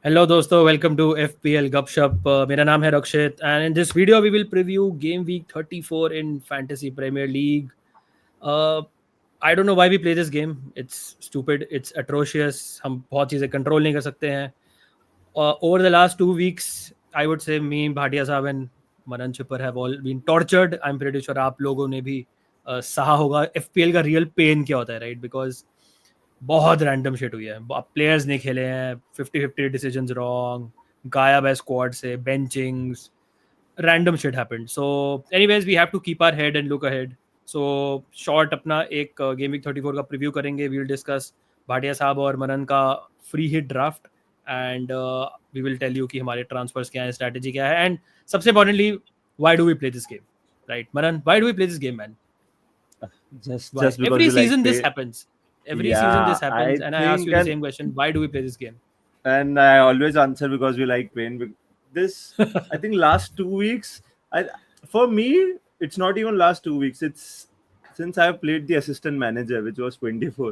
Hello दोस्तों, welcome to FPL गपशप। मेरा नाम है Rakshit and in this video we will preview game week 34 in fantasy premier league. I don't know why we play this game. It's stupid, it's atrocious. हम बहुत चीज़ें control नहीं कर सकते हैं. Over the last 2 weeks, I would say me, Bhatia साहब and Manan cheaper have all been tortured. I'm pretty sure आप लोगों ने भी सहा होगा FPL का रियल पेन क्या होता है, राइट? बिकॉज बहुत रैंडम शिट हुई है. प्लेयर्स नहीं खेले हैं, 50-50 डिसीजंस रॉन्ग, गायब है स्क्वाड से, benchings, random shit happened. So anyways we have to keep our head and look ahead. So short अपना एक गेम वीक 34 का प्रीव्यू करेंगे. वी विल डिस्कस भाटिया साहब और मनन का free hit draft and we will tell you कि हमारे transverse क्या है, स्ट्रैटेजी क्या है, एंड सबसे importantly why do we play this game, right Manan? Why do we play this game, man? Just Why? because Every we like season this play. happens. Every season Yeah, this happens, I and I ask think you the same question: why do we play this game? and I always answer because we like playing. This I think last 2 weeks. For me, it's not even last 2 weeks. It's since I've played the assistant manager, which was 24.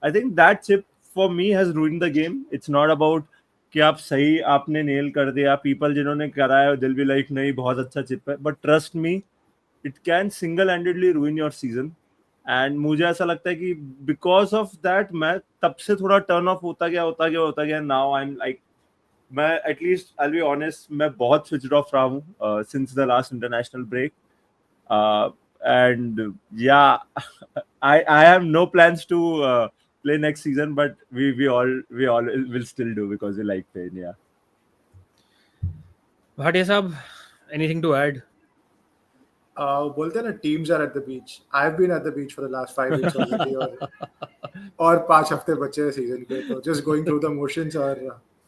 I think that chip for me has ruined the game. It's not about कि आप सही आपने nail कर दिया. People जिन्होंने कराया they'll be like नहीं बहुत अच्छा chip है. But trust me, it can single-handedly ruin your season. And मुझे ऐसा लगता है कि बिकॉज ऑफ दैट मैं तब से थोड़ा टर्न ऑफ होता गया नाउ आई एम लाइक मैं एटलीस्ट आई बी ऑनेस्ट मैं बहुत स्विच्ड ऑफ रहा हूँ since the last international break and yeah I have no plans to play next season, but we all will still do because we like playing. Yeah. Bhatia Saab, anything to add? बोलते हैं ना teams are at the beach. I've been at the beach for the last 5 weeks already और 5 हफ्ते बचे हैं season के, तो just going through the motions और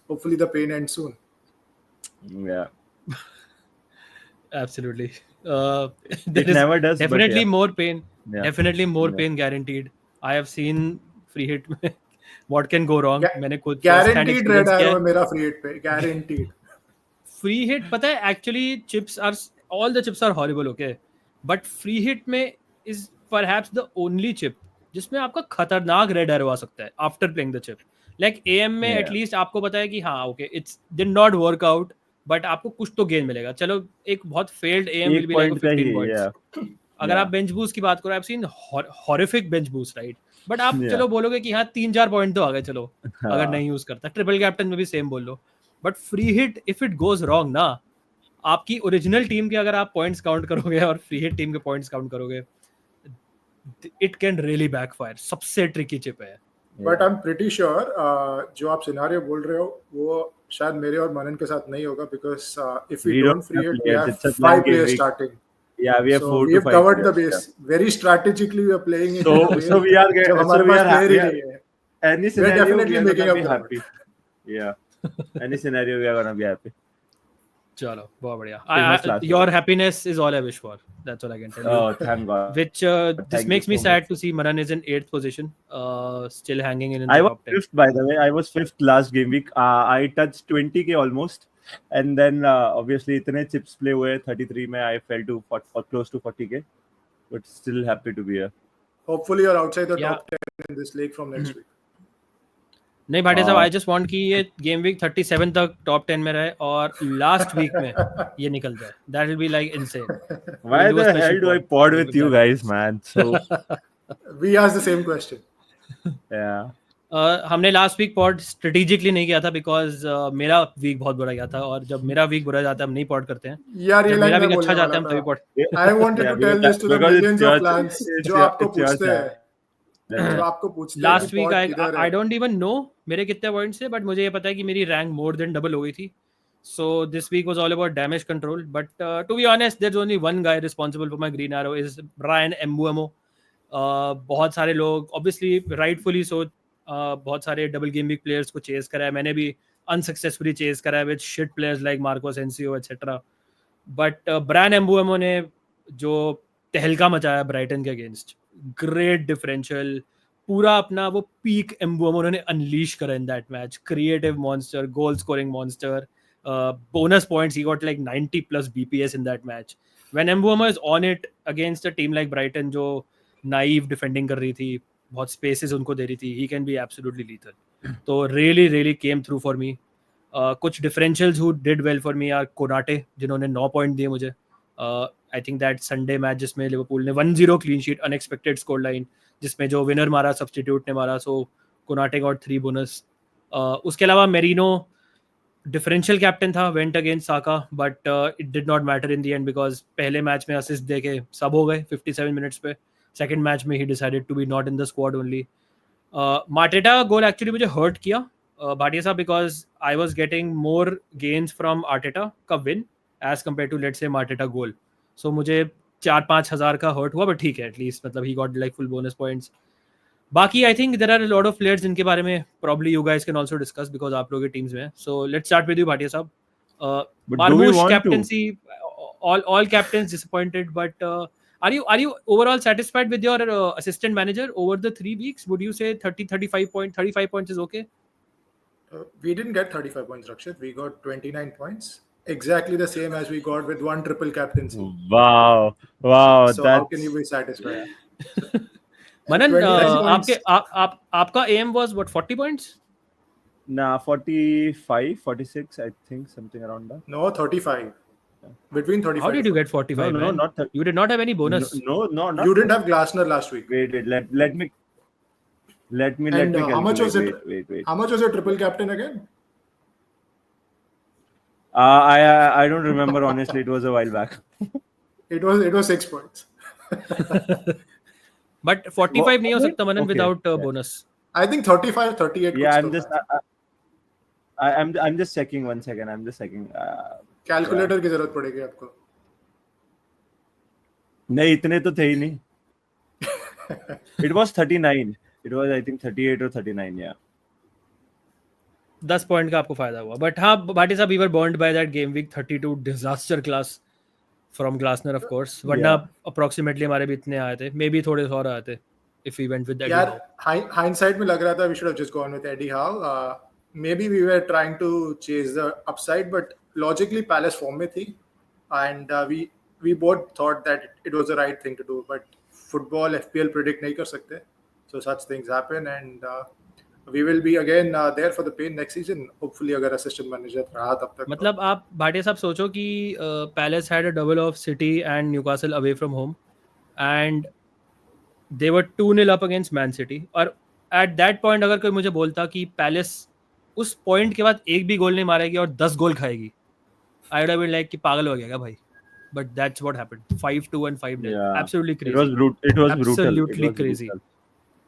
hopefully the pain ends soon. Yeah. Absolutely. It never does. Definitely but yeah. more pain. Yeah. Definitely more Yeah. pain guaranteed. I have seen free hit में what can go wrong. मैंने खुद guaranteed red arrow है मेरा free hit पे, guaranteed. Free hit पता है actually chips are all the chips are horrible, okay, but free hit में is perhaps the only chip जिसमें आपका खतरनाक रेड एरो आ सकता है after playing the chip. Like AM में Yeah. एटलीस्ट आपको पता है कि हाँ okay it's did not work out, but आपको कुछ तो गेन मिलेगा. चलो एक बहुत failed AM will be like 15 points. अगर आप बेंच बूस्ट की बात करो, I have seen horrific bench boost, right? But आप चलो बोलोगे कि हाँ 3-4 पॉइंट तो आ गए, चलो अगर नहीं यूज करता. ट्रिपल कैप्टन में भी सेम बोल लो. But free hit if it goes wrong ना, आपकी ओरिजिनल टीम के अगर आप पॉइंट्स काउंट करोगे और फ्री हिट टीम के पॉइंट्स काउंट करोगे, इट कैन रियली बैकफायर. सबसे ट्रिकी चिप है. But I am pretty sure जो आप सिनेरियो बोल रहे हो वो शायद मेरे और मनन के साथ नहीं होगा, because if we don't free hit we have 5 players starting. Yeah, we have so 4 we to have 5 covered the players, base. Very strategically we are playing it. So we are getting. जब हमारे पास player ही नहीं है. Any scenario definitely we are making gonna be up for happy. Yeah. Any scenario we are gonna be happy. चलो बहुत बढ़िया. Famous last Your one. happiness is all I wish for. That's all I can tell you. Oh, thank God. Which this Thank makes you me so sad much. to see Maran is in 8th position, still hanging in the I was top 10. 5th, by the way. I was 5th last game week. I touched 20k almost, and then obviously इतने chips play हुए 33 में I fell to close to 40k, but still happy to be here. Hopefully you're outside the Yeah. top 10 in this league from next week. नहीं भाटिया साहब, I just want कि ये game week 37 तक top 10 में रहे और लास्ट वीक में ये निकल जाए. That will be like insane. Why the hell do I pod with you guys, man? So We asked the same question. yeah. हमने लास्ट वीक पॉड स्ट्रेटेजिकली नहीं किया था बिकॉज मेरा वीक बहुत बुरा गया था, और जब मेरा वीक बुरा जाता है हम नहीं पॉड करते हैं. यार ये जब मेरा लाइन वीक मैं अच्छा बोलने जाता है हम वाला तभी पॉड. था. I wanted to tell this to the because it's millions your- of fans it's जो your- आपको it's your पूछते हैं. channel. जो आपको पूछते हैं लास्ट कि वीक pod किधर है. आई डोंट इवन नो मेरे कितने पॉइंट्स थे, बट मुझे ये पता है कि मेरी रैंक मोर देन डबल हो गई थी. So this week was all about damage control, but to be honest there is only one guy responsible for my green arrow, is Bryan Mbeumo. बहुत सारे लोग ऑब्वियसली राइटफुली सो बहुत सारे double game week players को chase करा है. मैंने भी अनसक्सेसफुली चेज करा है with shit players like Marco Asensio etcetera. But Bryan Mbeumo ने जो तहलका मचाया ब्राइटन के अगेंस्ट, ग्रेट डिफरेंशियल, पूरा अपना वो पीक एम्बुएमो उन्होंने अनलीश करा in that match. Creative monster, goal scoring monster, bonus points, he got like 90 plus BPS in that match. When Mbeumo is on it against a team like Brighton जो naive defending कर रही थी, बहुत spaces उनको दे रही थी, he can be absolutely lethal. तो really came through for me. कुछ differentials who did well for me are Konate, जिन्होंने 9 पॉइंट दिए मुझे. I think that Sunday match जिसमें लिवरपूल ने 1-0 clean sheet, unexpected score line, जिसमें जो विनर मारा सब्स्टिट्यूट ने मारा, सो कोनाटे गॉट 3 बोनस. उसके अलावा मेरिनो डिफरेंशियल कैप्टन था, went against Saka, but it did not matter in the end because पहले मैच में असिस्ट देके सब हो गए 57 मिनट्स पे. सेकंड मैच में ही decided to be not in the squad only. मार्टेटा गोल एक्चुअली मुझे हर्ट किया भाटिया साहब, because I was getting more gains from Arteta का win as compared to let's say मार्टेटा गोल. सो मुझे 4-5 हज़ार का हर्ट हुआ, बट ठीक है, एटलीस्ट मतलब ही got like full bonus points. बाकी I think there are a lot of players जिनके बारे में probably you guys can also discuss because आप लोगों के टीम्स में हैं. So let's start with you Bhatia साहब. But do we Marmoush want to? captaincy, all captains disappointed, but are you overall satisfied with your assistant manager over the 3 weeks? Would you say 35 points is okay? We didn't get 35 points, Rakshit. We got 29 points. Exactly the same as we got with one triple captaincy. Wow, So how that's can you be satisfied? Manan, 29 points. आपका aim was what, 40 points? nah 45, 46, I think, something around that. No, 35. Between 35. How did you get 45? No, man? not 30. You did not have any bonus. No, not. You didn't have Glasner last week. Wait. Let me. And how much was it? Wait. How much was your triple captain again? I don't remember honestly. It was a while back. It was 6 points. But 45 नहीं हो सकता मनन Okay, without yeah. bonus. I think 35, 38. Yeah, कुछ I'm तो just. था. I'm just checking 1 second. I'm just checking. Calculator की जरूरत पड़ेगी आपको. नहीं इतने तो थे ही नहीं. It was 39. It was I think 38 or 39. Yeah. 10 point का आपको फायदा हुआ. बट हाँ भाटी साहब, we were burned by that game week 32 disaster class from Glasner of course. वरना अप्रोक्सीमेटली हमारे भी इतने आए थे, मे बी थोड़े और आए थे if we went with that. यार hindsight में लग रहा था we should have just gone with Eddie Howe. Maybe we were trying to chase the upside, but logically Palace form में थी, and we both thought that it was the right thing to do. But football FPL predict नहीं कर सकते, so such things happen, and we will be again there for the pain next season. Hopefully अगर assistant manager रहा तब तक. मतलब आप भाटिया साहब सोचो कि palace had a double of city and Newcastle away from home and they were 2-0 up against man city. और एट दैट पॉइंट अगर कोई मुझे बोलता कि पैलेस उस पॉइंट के बाद एक भी गोल नहीं मारेगी और 10 गोल खाएगी, I would have been like कि पागल हो गया क्या भाई. But that's what happened. 5-2 and 5-0. Yeah. Absolutely crazy. It was brutal. It was Absolutely brutal. crazy.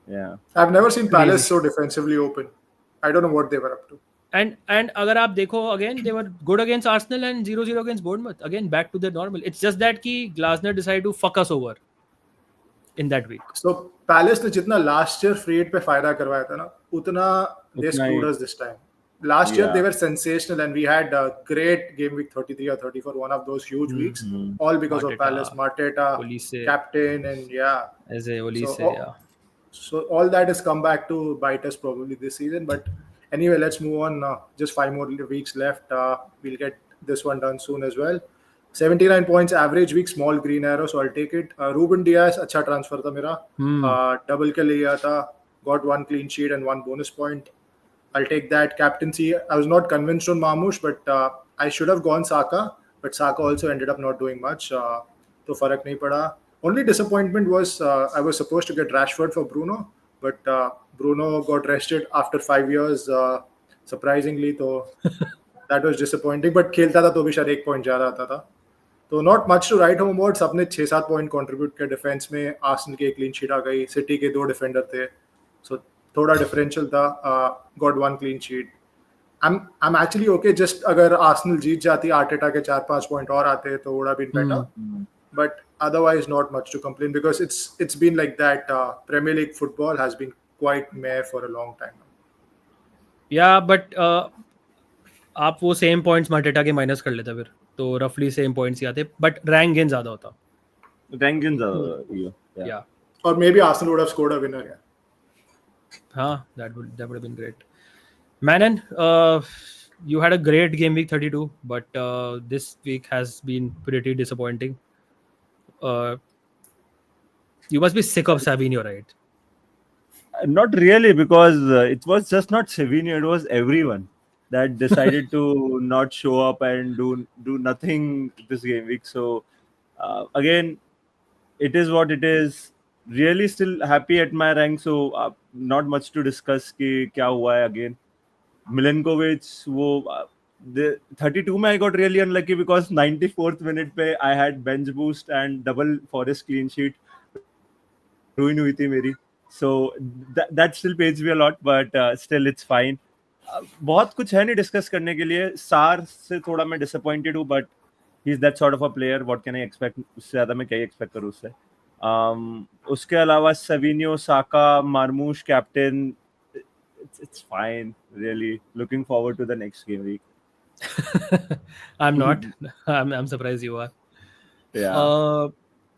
Yeah. I've never seen Palace Crazy. so defensively open. I don't know what they were up to. And अगर आप देखो again they were good against Arsenal and 0-0 against Bournemouth. Again back to their normal. It's just that कि Glasner decided to fuck us over in that week. So Palace ने जितना last year free hit पे फायदा करवाया था ना, उतना they उतना ही- screwed us this time. Last year Yeah. they were sensational and we had a great game week 33 or 34, one of those huge weeks, all because of Mateta, Palace, Mateta, Olise. captain, and yeah. As a Olise, So, yeah. So all that has come back to bite us probably this season. But anyway, let's move on. Just 5 more weeks left. We'll get this one done soon as well. 79 points average week, small green arrow, so I'll take it. Ruben Diaz, अच्छा transfer था मेरा. Double के लिए था. Got 1 clean sheet and 1 bonus point. I'll take that. Captaincy, I was not convinced on Marmoush, but I should have gone Saka, but Saka also ended up not doing much. तो फर्क नहीं पड़ा. Only disappointment was I was supposed to get Rashford for Bruno, but Bruno got rested after 5 years, surprisingly. तो that was disappointing. But खेलता था तो भी शायद 1 point ज़्यादा आता था. तो not much to write home about. सबने 6-7 point contribute किया डिफेंस में. आर्सेनल के 1 clean sheet आ गई. सिटी के 2 डिफेंडर थे. So थोड़ा differential था. Got 1 clean sheet. I'm actually okay. Just अगर आर्सेनल जीत जाती, आर्टेटा के 4-5 point और आते तो would have been better. But otherwise not much to complain because it's been like that. Premier League football has been quite meh for a long time now. Yeah, but आप वो same points मार्टेटा के minus कर लेते फिर तो रफली same points ही आते, but rank gain ज्यादा होता. Rank gains are Yeah. Or maybe Arsenal would have scored a winner. Yeah. हाँ, that would have been great. Manan, you had a great game week 32, but this week has been pretty disappointing. You must be sick of Savinho, right? Not really, because it was just not Savinho, it was everyone. that decided to not show up and do nothing this game week. So again, it is what it is. Really still happy at my rank, so not much to discuss कि क्या हुआ है again. Milenkovic, वो the 32 में I got really unlucky because 94th minute पे I had bench boost and double Forest clean sheet ruin हुई थी मेरी. So that still pains me a lot, but still it's fine. बहुत कुछ है नहीं डिस्कस करने के लिए. सार से थोड़ा मैं डिसअपॉइंटेड हूँ, but he is that sort of a player. What can I expect? उससे ज्यादा मैं क्या ही एक्सपेक्ट करूँ उससे. उसके अलावा सेविनियो, साका, मार्मूश captain, it's fine. Really looking forward to the next game week. I'm not. I'm surprised you are. Yeah.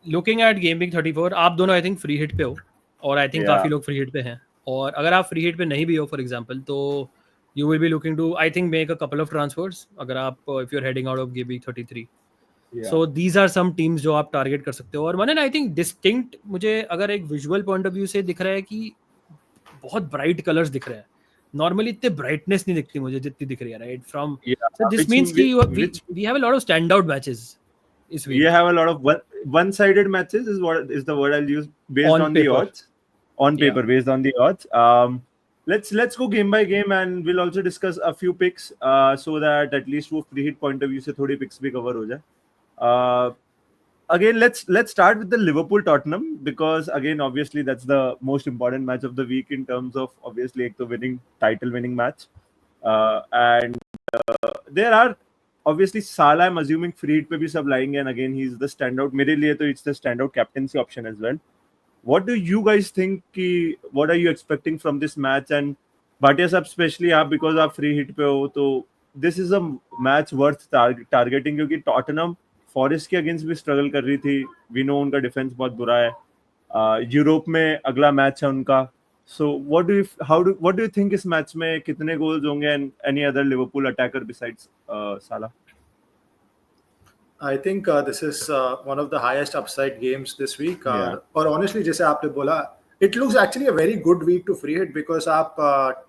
Looking at Game Week 34, आप दोनों आई थिंक फ्री हिट पे हो, और आई थिंक Yeah. काफ़ी लोग फ्री हिट पे हैं. और अगर आप फ्री हिट पे नहीं भी हो फॉर एग्जांपल, तो you will be looking to I think make a couple of transfers अगर आप if you are heading out of Game Week 33. Yeah. So these are some teams जो आप टारगेट कर सकते हो. और मैंने आई थिंक डिस्टिंक्ट, मुझे अगर एक विजुअल पॉइंट ऑफ व्यू से दिख रहा है कि बहुत ब्राइट कलर्स दिख रहे हैं. नॉर्मली इतने ब्राइटनेस नहीं दिखती मुझे जितनी दिख रही है, right? From Yeah. This means कि we have a lot of stand out matches this week. You have a lot of one-sided matches is the word I'll use, based on the paper. odds. On paper, based on the odds. Let's go game by game, and we'll also discuss a few picks, so that at least वो free hit point of view से थोड़ी picks भी cover हो जाए. Again, let's start with the Liverpool Tottenham, because again, obviously that's the most important match of the week in terms of obviously एक तो title winning match, and there are obviously Salah, I'm assuming free hit पे भी सब लाएंगे, and again he's the standout. मेरे लिए तो it's the standout captaincy option as well. What do you guys think कि what are you expecting from this match? And Bhatia साहब specially आप, because आप free hit पे हो, तो this is a match worth targeting, क्योंकि टॉटनहम फॉरेस्ट के against भी स्ट्रगल कर रही थी. वी नो उनका डिफेंस बहुत बुरा है. यूरोप में अगला मैच है उनका. So what do you think इस मैच में कितने गोल्स होंगे, and any other Liverpool attacker besides Salah? I think this is one of the highest upside games this week. Yeah. और honestly जैसे आपने बोला, it looks actually a very good week to free hit, because आप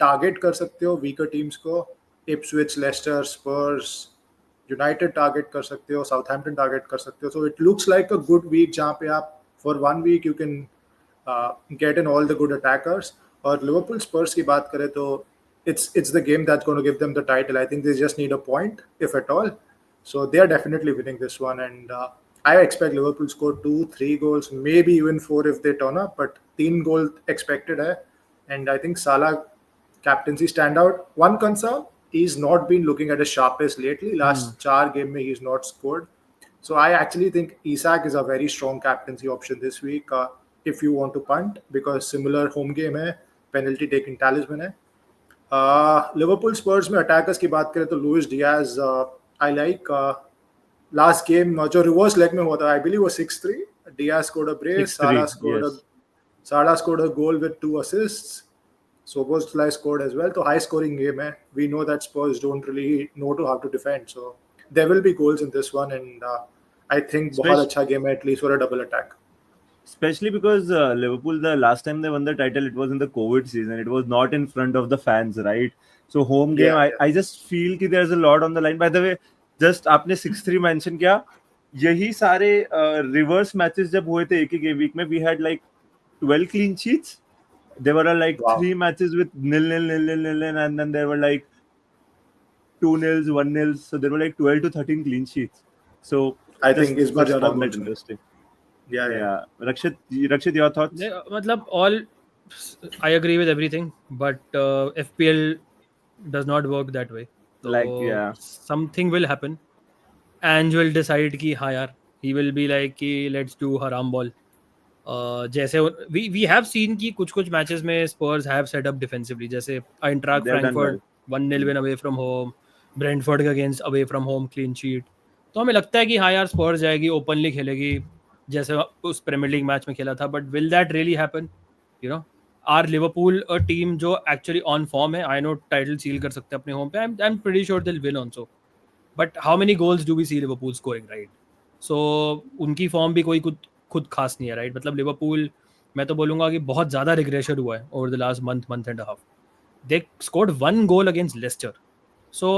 target कर सकते हो weaker teams को. Ipswich, Leicester, Spurs, United target कर सकते हो, Southampton target कर सकते हो. So it looks like a good week जहाँ पे आप for 1 week you can get in all the good attackers. और Liverpool Spurs की बात करें तो it's the game that's going to give them the title. I think they just need a point, if at all. So they are definitely winning this one, and I expect Liverpool score 2-3 goals, maybe even 4 if they turn up, but 3 goals expected hai. And I think Salah captaincy standout. One concern, he's not been looking at his sharpest lately. Last 4 games mein he's not scored. So I actually think Isak is a very strong captaincy option this week if you want to punt, because similar home game hai, penalty taking talisman hai. Liverpool Spurs में attackers की बात करें तो Luis Diaz, I like last game जो reverse leg में हुआ था, I believe was 6-3. Diaz scored a brace, Salah scored a goal with 2 assists. Szoboszlai scored as well. So high scoring game hai. We know that Spurs don't really know how to defend, so there will be goals in this one, and I think बहुत अच्छा game है, at least for a double attack. Especially because Liverpool, the last time they won the title, it was in the COVID season. It was not in front of the fans, right? So home game, I just feel कि there's a lot on the line. By the way, just आपने 6-3 mention किया, यही सारे reverse matches जब हुए थे एक ही game week में, we had like 12 clean sheets. There were like 3 matches with 0-0, and then there were like 2-0, 1-0. So there were like 12 to 13 clean sheets. So I think is much interesting. Yeah. Rakshit, your thoughts? मतलब all, I agree with everything, but FPL does not work that way. So like something will happen. Ange will decide कि हाँ यार, he will be like कि let's do haram ball. जैसे we have seen कि कुछ matches में Spurs have set up defensively, जैसे Eintracht Frankfurt 1-0 win away from home, Brentford against away from home clean sheet. तो हमें लगता है कि हाँ यार Spurs जाएगी, openly खेलेगी, जैसे उस प्रीमियर लीग मैच में खेला था. But will that really happen? You know, are Liverpool a team जो एक्चुअली ऑन फॉर्म है? आई नो टाइटल सील कर सकते हैं अपने होम पे, I am pretty sure they will win also, but how many goals do we see Liverpool scoring, right? So उनकी form भी कोई खुद खास नहीं है, राइट? मतलब लिवरपूल, मैं तो बोलूँगा कि बहुत ज़्यादा रिग्रेशन हुआ है over the last month and half. They scored 1 goal against Leicester. So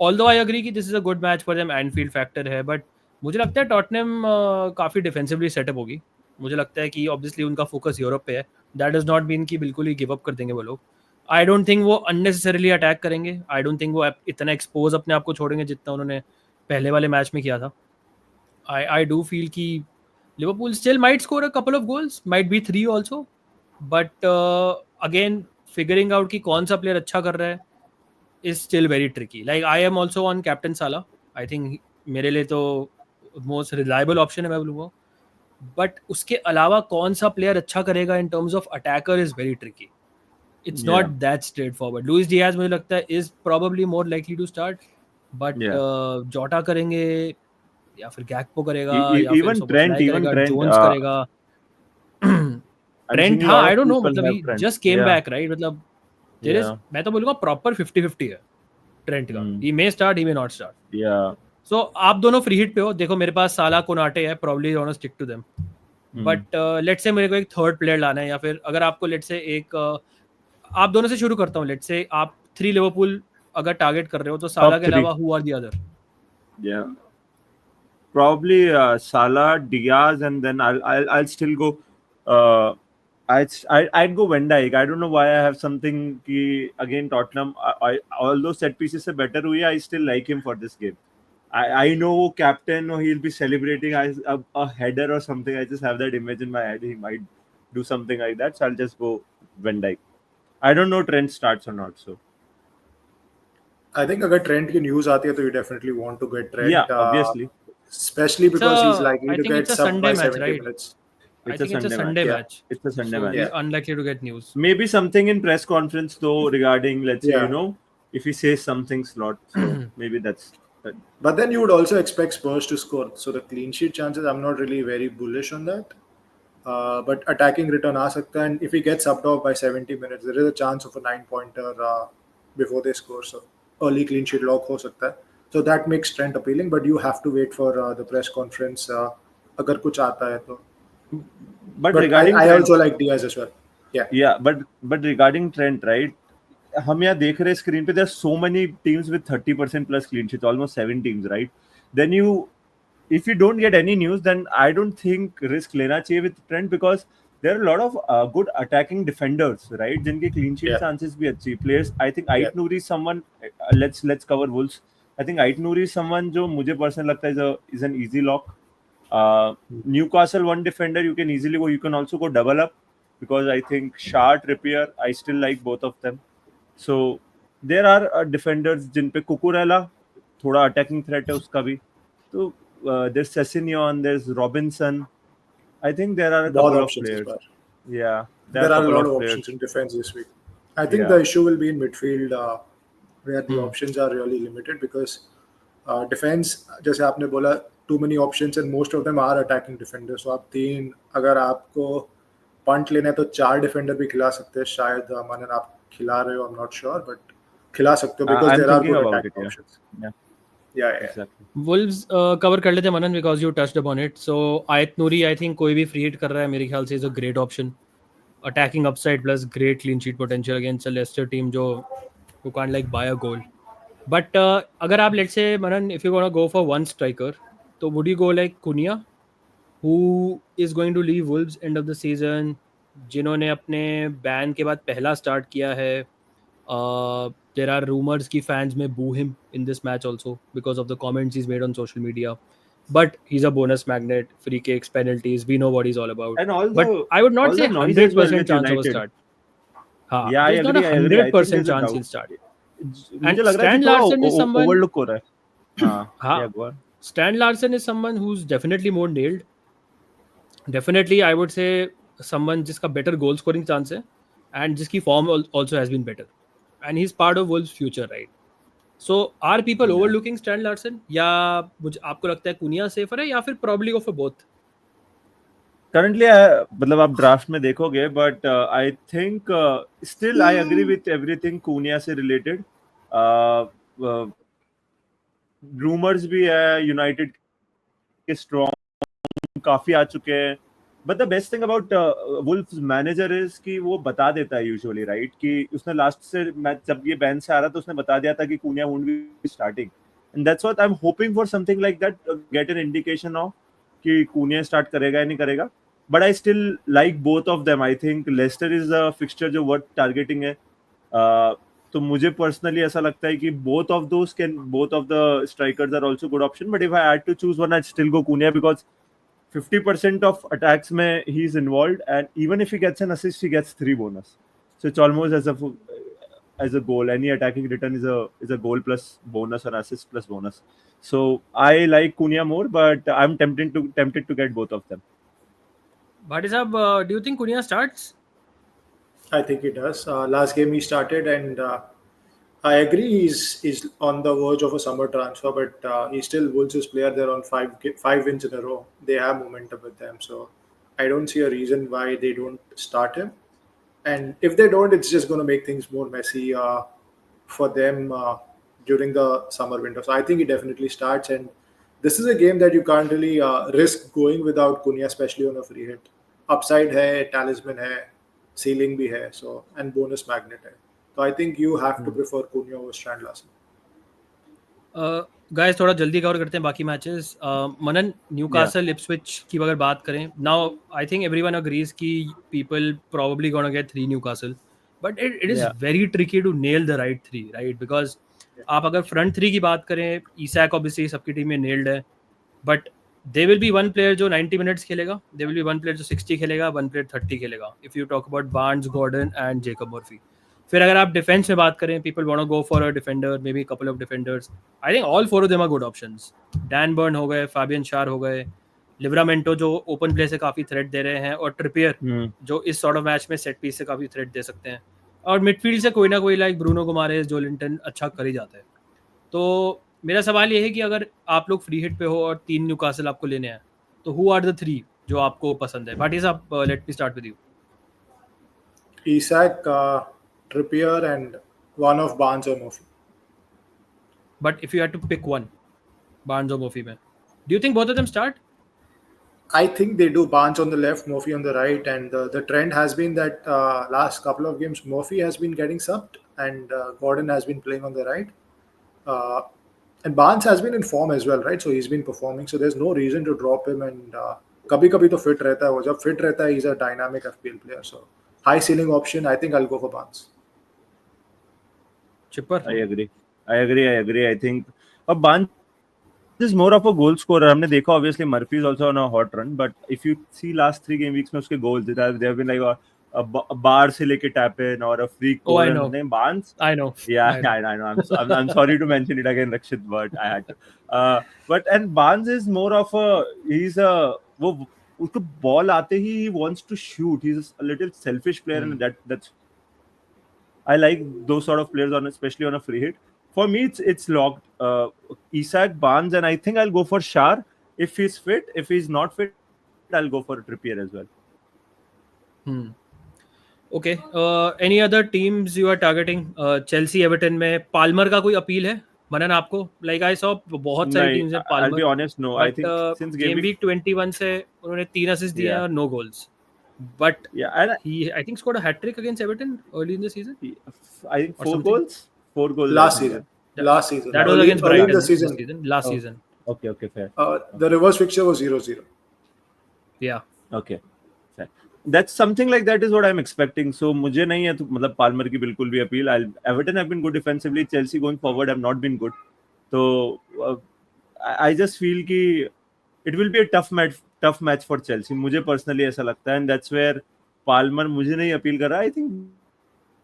although I agree कि this is a good match for them, Anfield factor है, but मुझे लगता है टॉटनहम काफ़ी डिफेंसिवली सेटअप होगी. मुझे लगता है कि ऑब्वियसली उनका फोकस यूरोप पे है. दैट डज नॉट मीन कि बिल्कुल ही गिव अप कर देंगे वो लोग. आई डोंट थिंक वो अननेसेसरीली अटैक करेंगे. आई डोंट थिंक वो इतना एक्सपोज अपने आप को छोड़ेंगे जितना उन्होंने पहले वाले मैच में किया था. I do feel कि Liverpool still might score a couple of goals, might be 3 also, but again figuring out कि कौन सा प्लेयर अच्छा कर रहा है is still very tricky. Like I am also on captain Salah. I think मेरे लिए तो most reliable option है मैं बोलूँगा. But उसके अलावा कौन सा प्लेयर अच्छा करेगा in terms of attacker is very tricky. It's Yeah. not that straightforward. Luis Diaz मुझे लगता है is probably more likely to start, but Yeah. Jota करेंगे या फिर गैक्पो करेगा या फिर Even सोपोसलाई Trent, करेगा, जोन्स करेगा. I'm ट्रेंट seeing a हाँ lot I of don't know people मतलब have he Trent. Just came Yeah. Back right. मतलब देयर इज Yeah. मैं तो बोलूंगा प्रॉपर 50-50 है ट्रेंट का. Hmm. He may start he may not start. Yeah. सो आप दोनों फ्री हिट पे हो. देखो मेरे पास साला कोनाटे है. Probably gonna stick to them. But let's say मेरे को एक थर्ड प्लेयर लाना है या फिर अगर आपको लेट्स से एक आप दोनों से शुरू करता हूँ. लेट्स से आप 3 लिवरपूल अगर टारगेट कर रहे हो तो साला के three. अलावा who are the other? Yeah. Probably Salah, Diaz, and then I'll still go. I'd go Van Dijk. I don't know why I have something again Tottenham. Although set pieces are better हुई, I still like him for this game. I know captain or he'll be celebrating as a header or something. I just have that image in my head. He might do something like that. So I'll just go Van Dijk. I don't know Trent starts or not. So I think अगर Trent की news आती है तो you definitely want to get Trent. yeah, obviously. Especially because he's likely I to think get it's a sub Sunday by match, 70 right? minutes. I think it's a Sunday yeah. match. It's a Sunday So match. he's unlikely to get news. Maybe something in press conference though regarding, let's say, Yeah. you know, if he says something slot. So maybe that's. But then you would also expect Spurs to score. So the clean sheet chances, I'm not really very bullish on that. But attacking return आ सकता है, and if he gets subbed off by 70 minutes, there is a chance of a 9-pointer before they score. So early clean sheet lock हो सकता है. So that makes Trent appealing, but you have to wait for the press conference. अगर कुछ आता है तो. But I regarding Trent, also like Diaz as well. Yeah. Yeah, but regarding Trent, right? हम यहाँ देख रहे हैं screen पे there are so many teams with 30% plus clean sheets, almost 7 teams, right? Then if you don't get any news, then I don't think risk लेना चाहिए with Trent because there are a lot of good attacking defenders, right? जिनके clean sheet Yeah. chances भी अच्छी players. I think Ait Yeah. Nouri is someone. Let's cover Wolves. I think Ait Nouri is someone जो मुझे personally लगता है is an easy lock. Newcastle one defender you can easily go. You can also go double up because I think Shah, Trippier, I still like both of them. So there are defenders जिन पे Cucurella थोड़ा attacking threat है उसका भी. So there's Sessegnon, there's Robinson. I think there are a couple of options players. as well. Yeah, There are a couple lot of players. options in defense this week. I think Yeah. the issue will be in midfield where the options are really limited because defense, जैसे आपने बोला, too many options and most of them are attacking defenders. So आप तीन, अगर आपको punt लेना है तो 4 defender भी खिला सकते हैं. शायद मानन आप खिला रहे हो, I'm not sure, but खिला सकते हो because I'm there are thinking good about attacking it, yeah. options. Yeah, Yeah. exactly. Wolves cover कर लेते मनन because you touched upon it. So Ait Nouri I think कोई भी free hit कर रहा है मेरे ख्याल से is a great option. Attacking upside plus great clean sheet potential against a Leicester team जो who can't like buy a goal. But अगर आप let's say Manan if you wanna go for one striker तो would you go like Cunha who is going to leave Wolves end of the season जिन्होंने अपने ban के बाद पहला start किया है. There are rumors कि fans may boo him in this match also because of the comments he's made on social media. But he's a bonus magnet, free kicks, penalties. We know what he's all about. And all But the I would not all say the noise as well 100% with chance of a United. start. हाँ, Yeah, I there's not agree. a I agree. I think 100% there's a chance doubt. he'll start. मुझे लग रहा है Stan कि थोड़ा Larson is someone- overlook हो रहा है. हाँ, हाँ. yeah, go on. Stan Larson is someone who's definitely more nailed. Definitely, I would say someone जिसका better goal scoring chance है and जिसकी form also has been better. And he's part of Wolves' future, right? So are people Yeah. overlooking Stan Larson? या मुझे आपको लगता है कुनिया safer है या फिर probably go for both? Currently, मतलब आप ड्राफ्ट में देखोगे, but I think still I agree with everything Cunha से related. Rumors भी है यूनाइटेड के स्ट्रॉन्ग काफी आ चुके हैं. But the best thing about Wolves manager is कि वो बता देता है usually, right? कि उसने last से मैच जब ये bench से आ रहा तो उसने बता दिया था कि Cunha won't be starting, and that's what I'm hoping for, something like that, get an indication of कि Cunha start करेगा या नहीं करेगा. But I still like both of them. I think Leicester is a fixture जो worth targeting है. तो मुझे personally ऐसा लगता है कि both of the strikers are also good option. But if I had to choose one, I'd still go Cunha because 50% of attacks mein he's involved, and even if he gets an assist, he gets 3 bonus. So it's almost as a goal. Any attacking return is a goal plus bonus or assist plus bonus. So I like Cunha more, but I'm tempted to get both of them. Bhatti sahab, do you think Cunha starts? I think he does. Last game he started, and I agree he's on the verge of a summer transfer, but he's still Wolves' player. They're on five wins in a row. They have momentum with them, so I don't see a reason why they don't start him. And if they don't, it's just going to make things more messy for them during the summer window. So I think he definitely starts, and this is a game that you can't really risk going without Cunha, especially on a free hit. Upside hai, talisman hai, ceiling bhi hai, so and bonus magnet hai. So I think you have to prefer Cunha over Strand Larsen. Guys थोड़ा जल्दी cover करते हैं बाकी matches. मनन, Newcastle Ipswich की अगर बात करें, now I think everyone agrees कि people probably gonna get 3 Newcastle, but it is very tricky to nail the right 3, right? Because आप अगर फ्रंट 3 की बात करें, ईसैक ऑब्वियसली सबकी टीम में नेल्ड है, but they will be one player जो 90 मिनट्स खेलेगा, they will be one player जो 60 खेलेगा, वन प्लेयर 30 खेलेगा. If you talk about Barnes, Gordon and Jacob Murphy. फिर अगर आप डिफेंस में बात करें, people want to go for a defender, maybe couple of defenders. I think all four of them are good options. Dan Burn हो गए, Fabian शार हो गए, लिवरामेंटो जो ओपन प्ले से काफ़ी थ्रेट दे रहे हैं, और ट्रिपियर जो इस सॉर्ट ऑफ मैच में सेट पीस से काफ़ी थ्रेट दे सकते हैं. और मिडफील्ड से कोई ना कोई लाइक ब्रूनो गुमारेस, जोलिंटन अच्छा कर ही जाता है. तो मेरा सवाल ये है कि अगर आप लोग फ्री हिट पे हो और 3 न्यूकासल आपको लेने हैं, तो हु आर द 3 जो आपको पसंद है? भाटी साहब, let me start with you. Isak, Trippier, and one of Barnes or Murphy. But if you had to pick one, Barnes or Murphy, man, do you think both of them start? I think they do. Barnes on the left, Murphy on the right, and the trend has been that last couple of games Murphy has been getting subbed and Gordon has been playing on the right. And Barnes has been in form as well, right? So he's been performing. So there's no reason to drop him. And कभी-कभी तो fit रहता है वो. जब fit रहता है, he's a dynamic FPL player. So high ceiling option. I think I'll go for Barnes. Chipper? I agree. I think Barnes is more of a goal scorer. हमने देखा obviously Murphy is also on a hot run, but if you see last 3 game weeks में उसके goals, they have been like a bar से लेके tap in or a free goal. I know. Barnes. I know. Yeah, I know. I'm sorry to mention it again, Rakshit, but I had to. And Barnes is more of वो उसको ball आते ही he wants to shoot. He's a little selfish player, and that's I like those sort of players especially on a free hit. For me, it's locked. Isak, Barnes, and I think I'll go for Shar if he's fit. If he's not fit, I'll go for Trippier as well. Okay. Any other teams you are targeting? Chelsea, Everton में Palmer का कोई appeal है मनन आपको? Like I saw बहुत सारी teams हैं Palmer. I'll be honest, no. I think since game week 21 से उन्होंने 3 असिस्ट दिए और no goals. But he, I think, scored a hat trick against Everton early in the season. I think 4 goals. 4 goals last season. That was against Brighton last season. Okay, fair. The reverse fixture was 0-0. Yeah. Okay. Fair. That's something like that is what I'm expecting. So मुझे नहीं है तो मतलब Palmer की बिल्कुल भी appeal. Everton have been good defensively. Chelsea going forward have not been good. So I just feel कि it will be a tough match for Chelsea. मुझे personally ऐसा लगता है, and that's where Palmer मुझे नहीं अपील कर रहा. I think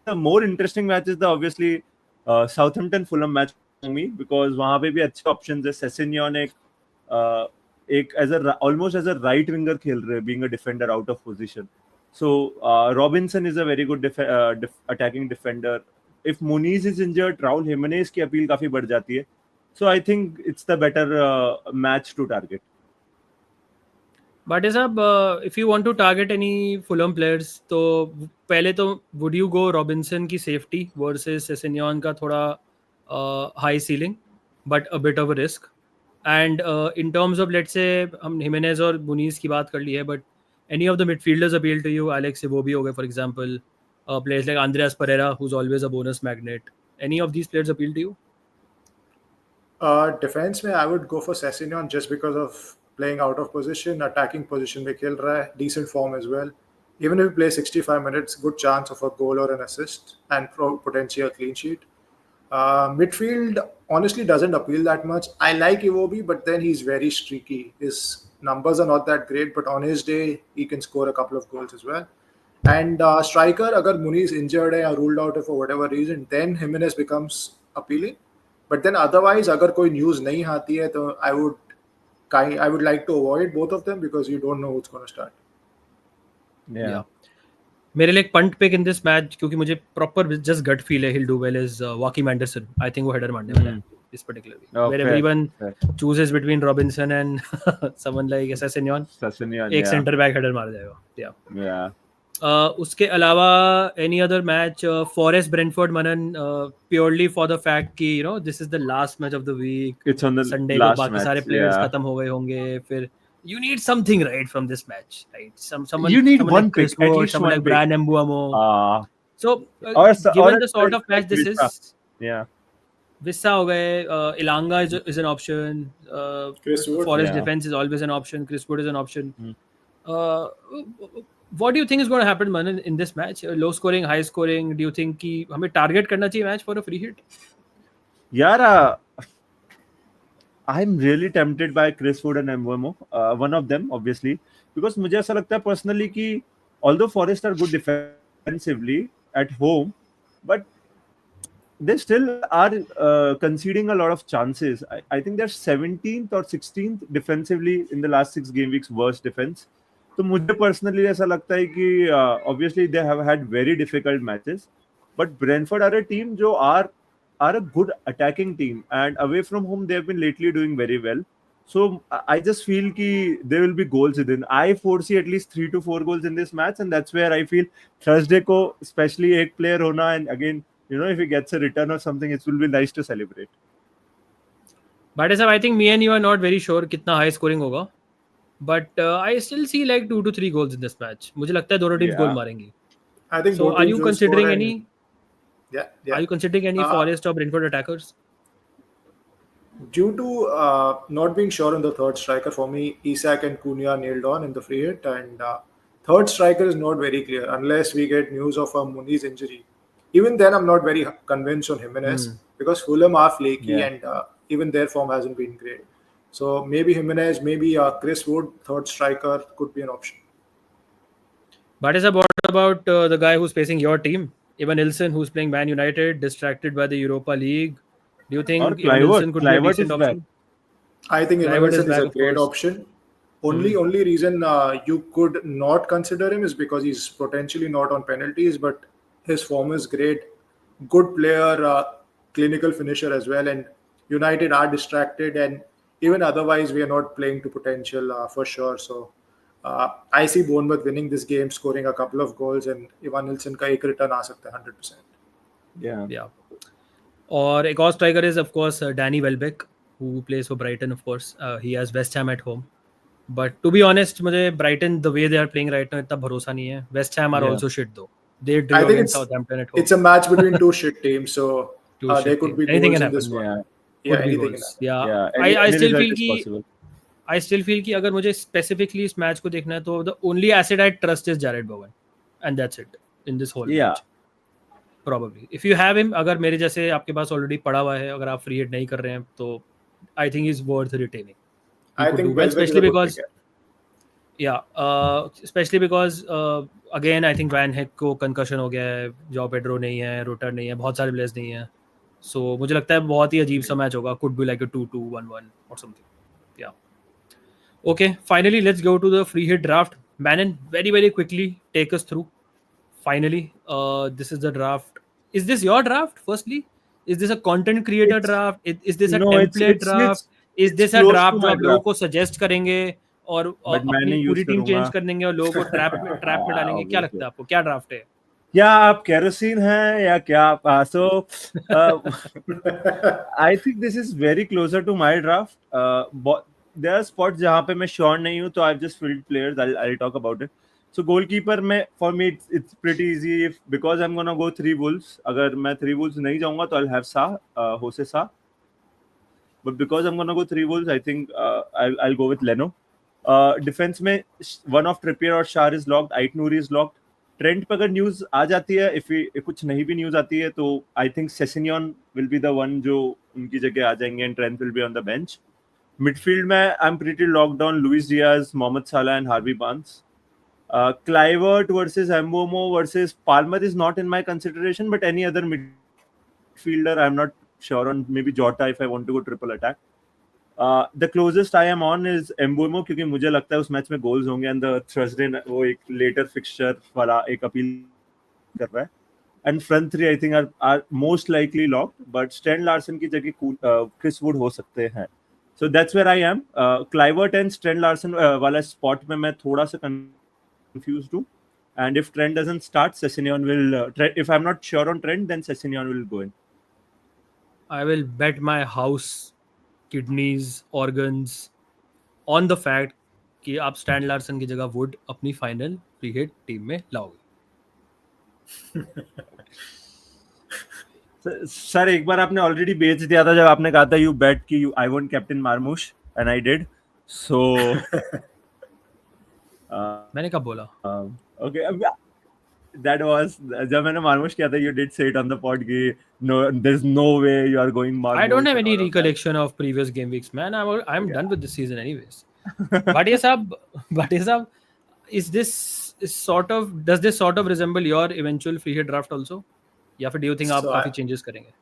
the more interesting match is the obviously Southampton Fulham match for me, because वहाँ पे भी अच्छे options है. Sessegnon एक almost as a right winger खेल रहे, being a defender out of position. So Robinson is a very good attacking defender. If Muniz is injured, Raul Jimenez की appeal काफी बढ़ जाती है. So I think it's the better match to target. But if you want to target any Fulham players, तो पहले तो would you go Robinson की safety versus Sessegnon का थोड़ा high ceiling but a bit of a risk. And in terms of let's say हम Jimenez और Muniz की बात कर ली है, but Any of the midfielders appeal to you? Alex Iwobi ho gaye, for example. Players like Andreas Pereira, who's always a bonus magnet. Any of these players appeal to you? Defense में I would go for Sessegnon just because of playing out of position, attacking position में खेल रहा है, decent form as well. Even if he plays 65 minutes, good chance of a goal or an assist and potentially a clean sheet. Midfield honestly doesn't appeal that much. I like Iwobi, but then he's very streaky. His numbers are not that great, but on his day, he can score a couple of goals as well. And striker, agar Muniz injured or ruled out for whatever reason, then Jimenez becomes appealing. But then otherwise, agar koi news nahi aati hai, तो I would like to avoid both of them because you don't know who's going to start. Yeah. मेरे लिए एक punt pick in this match, क्योंकि मुझे proper just gut feel है, he'll do well, is Joachim Anderson. I think वो header मारने वाला है इस particular week. Oh, where fair, everyone fair. chooses between Robinson and someone like Sessegnon. Sessegnon, एक yeah. Centre back header मार जाएगा. Yeah. उसके अलावा any other match, Forest Brentford Manan, purely for the fact कि you know this is the last match of the week. It's on the Sunday को last बाकी match. सारे players Yeah. खत्म हो गए होंगे, फिर you need something right from this match, right? Someone You need someone one like Chris pick, at Wood, least someone one like pick. Brian Mbuamo. So Or given a the sort of striker match like this Vissa. is, Yeah. Vissa हो गए, Ilanga is an option. Chris Wood, Forest yeah. defense is always an option. Chris Wood is an option. Hmm. What do you think is going to happen, man, in this match? Low scoring, high scoring? Do you think कि हमें target करना चाहिए match for a free hit? Yeah, I'm really tempted by Chris Wood and Mbeumo. One of them, obviously, because मुझे ऐसा लगता है personally कि although Forest are good defensively at home, but they still are conceding a lot of chances. I think they're 17th or 16th defensively in the last 6 game weeks worst defense. तो मुझे personally ऐसा लगता है कि obviously they have had very difficult matches, but Brentford are a team जो are a good attacking team, and away from home they have been lately doing very well. So I just feel कि there will be goals within. I foresee at least 3 to 4 goals in this match, and that's where I feel Thursday को especially एक player होना, and again you know if he gets a return or something, it will be nice to celebrate. But I think me and you are not very sure कितना high scoring होगा. But I still see like 2 to 3 goals in this match. मुझे लगता है दोनों teams Yeah. goal मारेंगी. I think So both are teams you will considering score any? and- Yeah. Are you considering any Forest or Brentford attackers? Due to not being sure on the third striker, for me, Isak and Cunha nailed on in the free hit, and third striker is not very clear unless we get news of a Muniz injury. Even then, I'm not very convinced on Jimenez because Fulham are flaky, Yeah. and even their form hasn't been great. So maybe Jimenez, maybe Chris Wood, third striker could be an option. But what about the guy who's facing your team, Evan Nilsson, who's playing Man United, distracted by the Europa League? Do you think Or Evan Nilsson could be a Kluivert decent is back. option? I think Evan Kluivert is Nilsson is back, a of great course. option. Only reason you could not consider him is because he's potentially not on penalties, but his form is great. Good player, clinical finisher as well. And United are distracted, and even otherwise, we are not playing to potential for sure. So I see Bournemouth winning this game, scoring a couple of goals, and Evan Nilsson का एक return आ सकता है 100%. Yeah. और एक और striker is of course Danny Welbeck, who plays for Brighton. Of course, he has West Ham at home. But to be honest, मुझे Brighton, the way they are playing right now, इतना भरोसा नहीं है. West Ham are Yeah. also shit though. They drew I think against Southampton at home. it's a match between two shit teams, so Two there shit could be teams. Anything goals can in this happen. one. Yeah. Yeah, Could be anything goals. can happen. Yeah. Yeah. I Any still result feel is कि possible. I still feel कि अगर मुझे specifically इस match को देखना है तो the only asset I trust is Jared Bowen, and that's it in this whole Yeah. match. Probably. If you have him, अगर मेरे जैसे आपके पास already पड़ा हुआ है, अगर आप free hit नहीं कर रहे हैं तो I think he's worth retaining. He I could think do well, Welbeck is a especially good because pick. especially because again I think Van Heck को concussion हो गया है, Joao Pedro नहीं है, Rutter नहीं है, बहुत सारे players नहीं हैं. So मुझे लगता है बहुत ही अजीब सा मैच होगा. Could be like a 2-2, 1-1 or something. Yeah. Okay, finally let's go to the free hit draft. Manon, very very quickly take us through. Finally, this is the draft. Is this your draft? Firstly, is this a content creator draft? Is this a No, template draft? Is it's this a close to draft जो my आप लोगों draft. को suggest करेंगे और But मैं अपनी नहीं पूरी use टीम चेंज करूंगा. कर देंगे और लोगों को ट्रैप में डालेंगे? क्या लगता है आपको? क्या ड्राफ्ट है? क्या आप केरोसिन हैं या क्या आप so I think this is very closer to my draft. there are spots जहाँ पे मैं sure नहीं हूँ, तो I've just filled players. I'll talk about it. So goalkeeper में for me it's pretty easy because I'm gonna go 3 Wolves. अगर मैं 3 Wolves नहीं जाऊँगा तो I'll have Jose Sa. But because I'm gonna go 3 Wolves, I think I'll go with Leno. Defense में one of Trippier और Shah is locked. Ait Nouri is locked. Trend पे अगर news आ जाती है, if कुछ नहीं भी न्यूज आती है, तो आई थिंक सेसिनियन विल बी द वन जो उनकी जगह आ जाएंगे and Trent will be on the bench. Midfield में I am pretty locked down Luis Diaz, Mohamed Salah and Harvey Barnes. Kluivert versus Mbeumo versus Palmer is not in my consideration, but any other midfielder I'm not sure on. Maybe Jota if I want to go triple attack. The closest I am on is Mbeumo क्योंकि मुझे लगता है उस match में goals होंगे and the Thursday वो एक letter fixture वाला एक अपील कर रहा है. And front three I think are most likely locked, but Stan Larsen की जगह क्रिस वुड हो सकते हैं. So that's where I am. Kluivert and Trent Larson वाला spot में मैं थोड़ा सा confused हूँ. And if Trent doesn't start, Sessegnon will. If I'm not sure on Trent, then Sessegnon will go in. I will bet my house, kidneys, organs on the fact कि आप stand Larsen की जगह would अपनी final free hit team में लाओगे. Sir एक बार आपने already बेच दिया था जब आपने कहा था यू बेट कि I want captain Marmoush and I did. So मैंने कब बोला? ओके, that was जब मैंने मार्मूश किया था, you did say it on the pod कि no, there's no way you are going Marmoush. I don't have any recollection of previous game weeks, man. I'm done with this season anyways. Bhatia Saab, is this does this sort of resemble your eventual free hit draft also? या फिर do you think आप काफी changes करेंगे?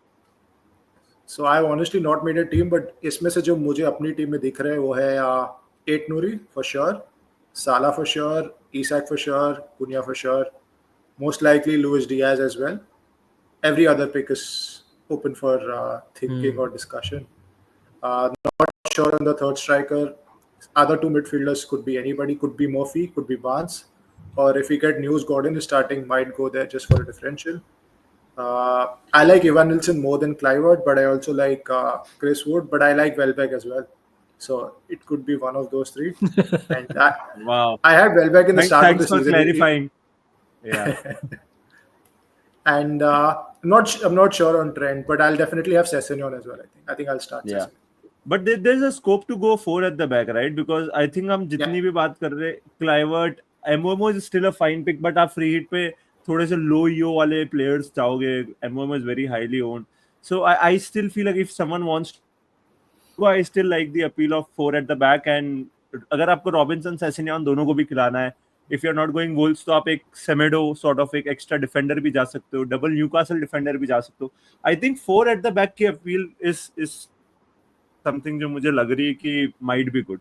So I've honestly not made a team, but इसमें से जो मुझे अपनी टीम में दिख रहे हैं वो है Ait Nouri for sure, Salah for sure, Isak for sure, Cunha for sure, most likely Luis Diaz as well. Every other pick is open for thinking or discussion. Not sure on the third striker. Other two midfielders could be anybody, could be Murphy, could be Barnes, or if we get news Gordon is starting, might go there just for a differential. I like Ivan Nilsson more than Kluivert, but I also like Chris Wood, but I like Welbeck as well. So it could be one of those three. And wow, I had Welbeck in the start of the season. Thanks for clarifying. Yeah. And I'm not sure on Trent, but I'll definitely have Sessegnon as well. I think I'll start Sessegnon. But there's a scope to go 4 at the back, right? Because I think हम जितनी भी बात कर रहे, Kluivert, Mbeumo is still a fine pick, but आप free hit पे थोड़े से low EO वाले players चाहोगे. Mbeumo is very highly owned, so I still feel like if someone wants to, I still like the appeal of 4 at the back. And अगर आपको Robinson, Sessegnon दोनों को भी खिलाना है, if you're not going Wolves, तो आप एक Semedo sort of एक extra defender भी जा सकते हो, double Newcastle defender भी जा सकते हो. I think 4 at the back की appeal is something जो मुझे लग रही है कि might be good.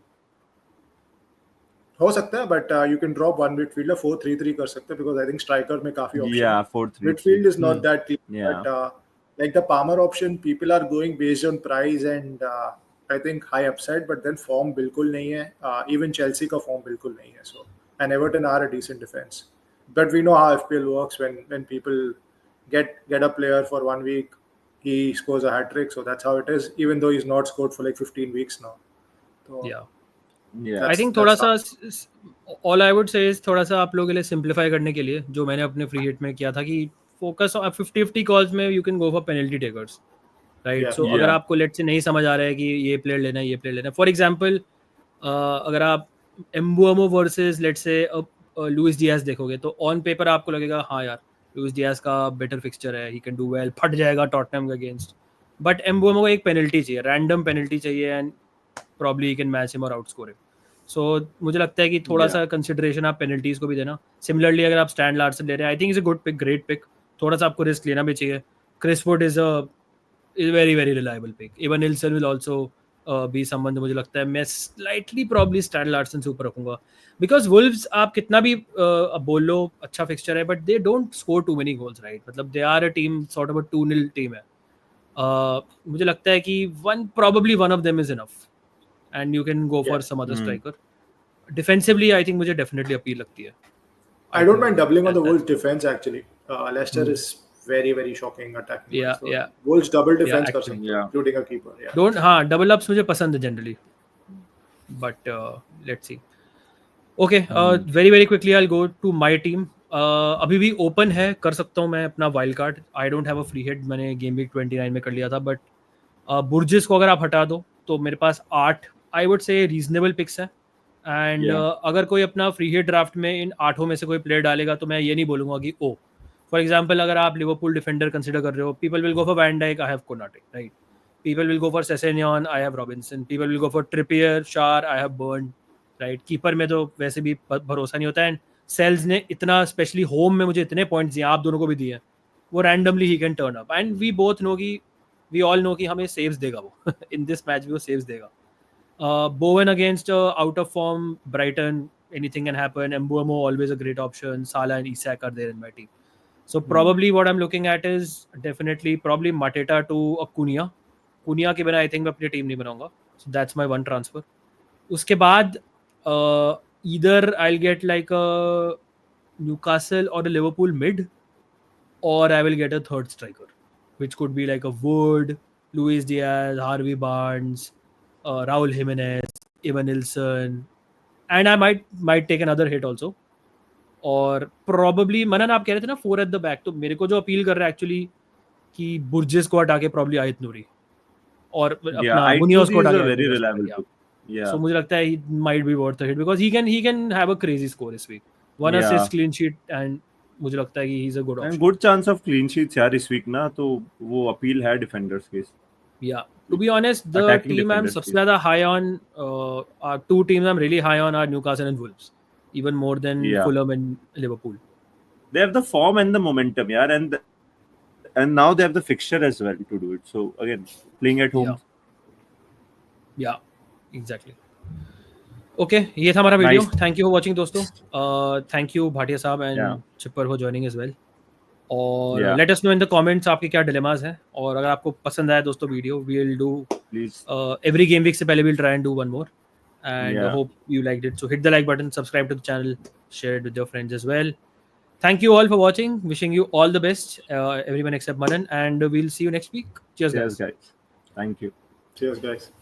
हो सकता है, but you can drop one midfielder, 4-3-3 कर सकते हैं, because I think striker में काफी option. Yeah, 4-3. Midfield is not that clear, yeah. But like the Palmer option, people are going based on price and I think high upside, but then form बिल्कुल नहीं है. Even Chelsea का form बिल्कुल नहीं है. So and Everton are a decent defense, but we know how FPL works. When people get a player for 1 week, he scores a hat trick. So that's how it is, even though he's not scored for like 15 weeks now. So, yeah. I think थोड़ा सा all I would say is थोड़ा सा आप लोगों के लिए simplify करने के लिए जो मैंने अपने free hit में किया था कि focus on 50-50 calls में you can go for penalty takers, right? So अगर आपको let's say नहीं समझ आ रहा है कि ये player लेना है, ये player लेना है, for example अगर आप Mbeumo versus let's say Luis Diaz देखोगे तो on paper आपको लगेगा हाँ यार Luis Diaz का better fixture है, he can do well, फट जाएगा Tottenham के against, but Mbeumo को एक penalty चाहिए, random penalty चाहिए and probably he can match him or outscore him. So मुझे लगता है कि थोड़ा सा consideration आप penalties को भी देना. Similarly अगर आप Stan Larson ले रहे हैं, I think it's a good pick, great pick. थोड़ा सा आपको risk लेना भी चाहिए. Chris Wood is a very very reliable pick. Evan Nilsson will also be someone जो मुझे लगता है मैं slightly probably Stan Larson से ऊपर रखूंगा, because Wolves आप कितना भी बोल लो अच्छा fixture है, but they don't score too many goals, right? मतलब they are a team sort of a 2-0 team है. मुझे लगता है कि probably one of them is enough. And you can go for some other striker. Defensively, I think मुझे definitely appeal लगती है. I don't mind doubling on the Wolves defense actually. Leicester is very very shocking attacking. Yeah. Wolves double defense कर सकते हैं, including a keeper. Don't double ups मुझे पसंद है generally. but let's see. Okay, very very quickly I'll go to my team. अभी भी open है, कर सकता हूँ मैं अपना wild card. I don't have a free hit, मैंने गेम वीक 29 में कर लिया था. बट बुर्जिस को अगर आप हटा दो तो मेरे पास 8 I would say reasonable picks है. एंड अगर कोई अपना फ्री हिट ड्राफ्ट में इन 8 में से कोई प्लेयर डालेगा तो मैं ये नहीं बोलूँगा कि ओ, फॉर एग्जाम्पल अगर आप लिवरपूल डिफेंडर कंसिडर कर रहे हो, people will go for van Dijk, I have Konate, right? People will go for Sessegnon, I have Robinson. People will go for Trippier, Shar, I have Burn. Right, keeper में तो वैसे भी भरोसा नहीं होता. एंड सेल्स ने इतना specially home में मुझे इतने पॉइंट्स दिए, आप दोनों को भी दिए, वो रैंडमली ही can turn up. And we both know कि वी ऑल नो कि हमें सेव्स देगा वो. इन दिस मैच भी वो सेव्स देगा. Bowen against out of form Brighton, anything can happen. Mbeumo always a great option. Salah and Isak are there in my team. So probably what I'm looking at is definitely probably Mateta to Acuna. Cunha के बिना I think मैं अपनी team नहीं बनाऊंगा. So that's my one transfer. उसके बाद either I'll get like a Newcastle or a Liverpool mid, or I will get a third striker, which could be like a Wood, Luis Diaz, Harvey Barnes, Raul Jimenez, Evan Nilsson, and I might take another hit also. और probably मनन आप कह रहे थे ना 4 at the back, तो मेरे को जो अपील कर रहा है एक्चुअली कि बुर्जिस को हटा के probably आयत नूरी और अपना मुनियोस को हटा के very reliable pick. Yeah. So मुझे लगता है he might be worth a hit because he can have a crazy score this week. One assist, clean sheet, and मुझे लगता है कि he's a good option. And good chance of clean sheets यार इस week ना, तो वो appeal है defenders के. Yeah. To be honest, the team I'm सबसे ज़्यादा high on, two teams I'm really high on are Newcastle and Wolves, even more than Fulham and Liverpool. They have the form and the momentum, यार, and now they have the fixture as well to do it. So again, playing at home. Yeah, exactly. Okay, ये था हमारा video. Thank you for watching दोस्तों. Thank you Bhatia साहब and Chipper for joining as well. और let us know in the comments आपके क्या dilemmas हैं. और अगर आपको पसंद आया दोस्तों video, we'll do every game week से पहले we'll try and do one more. And I hope you liked it. So hit the like button, subscribe to the channel, share it with your friends as well. Thank you all for watching. Wishing you all the best, everyone except Manan, and we'll see you next week. Cheers guys. Thank you. Cheers guys.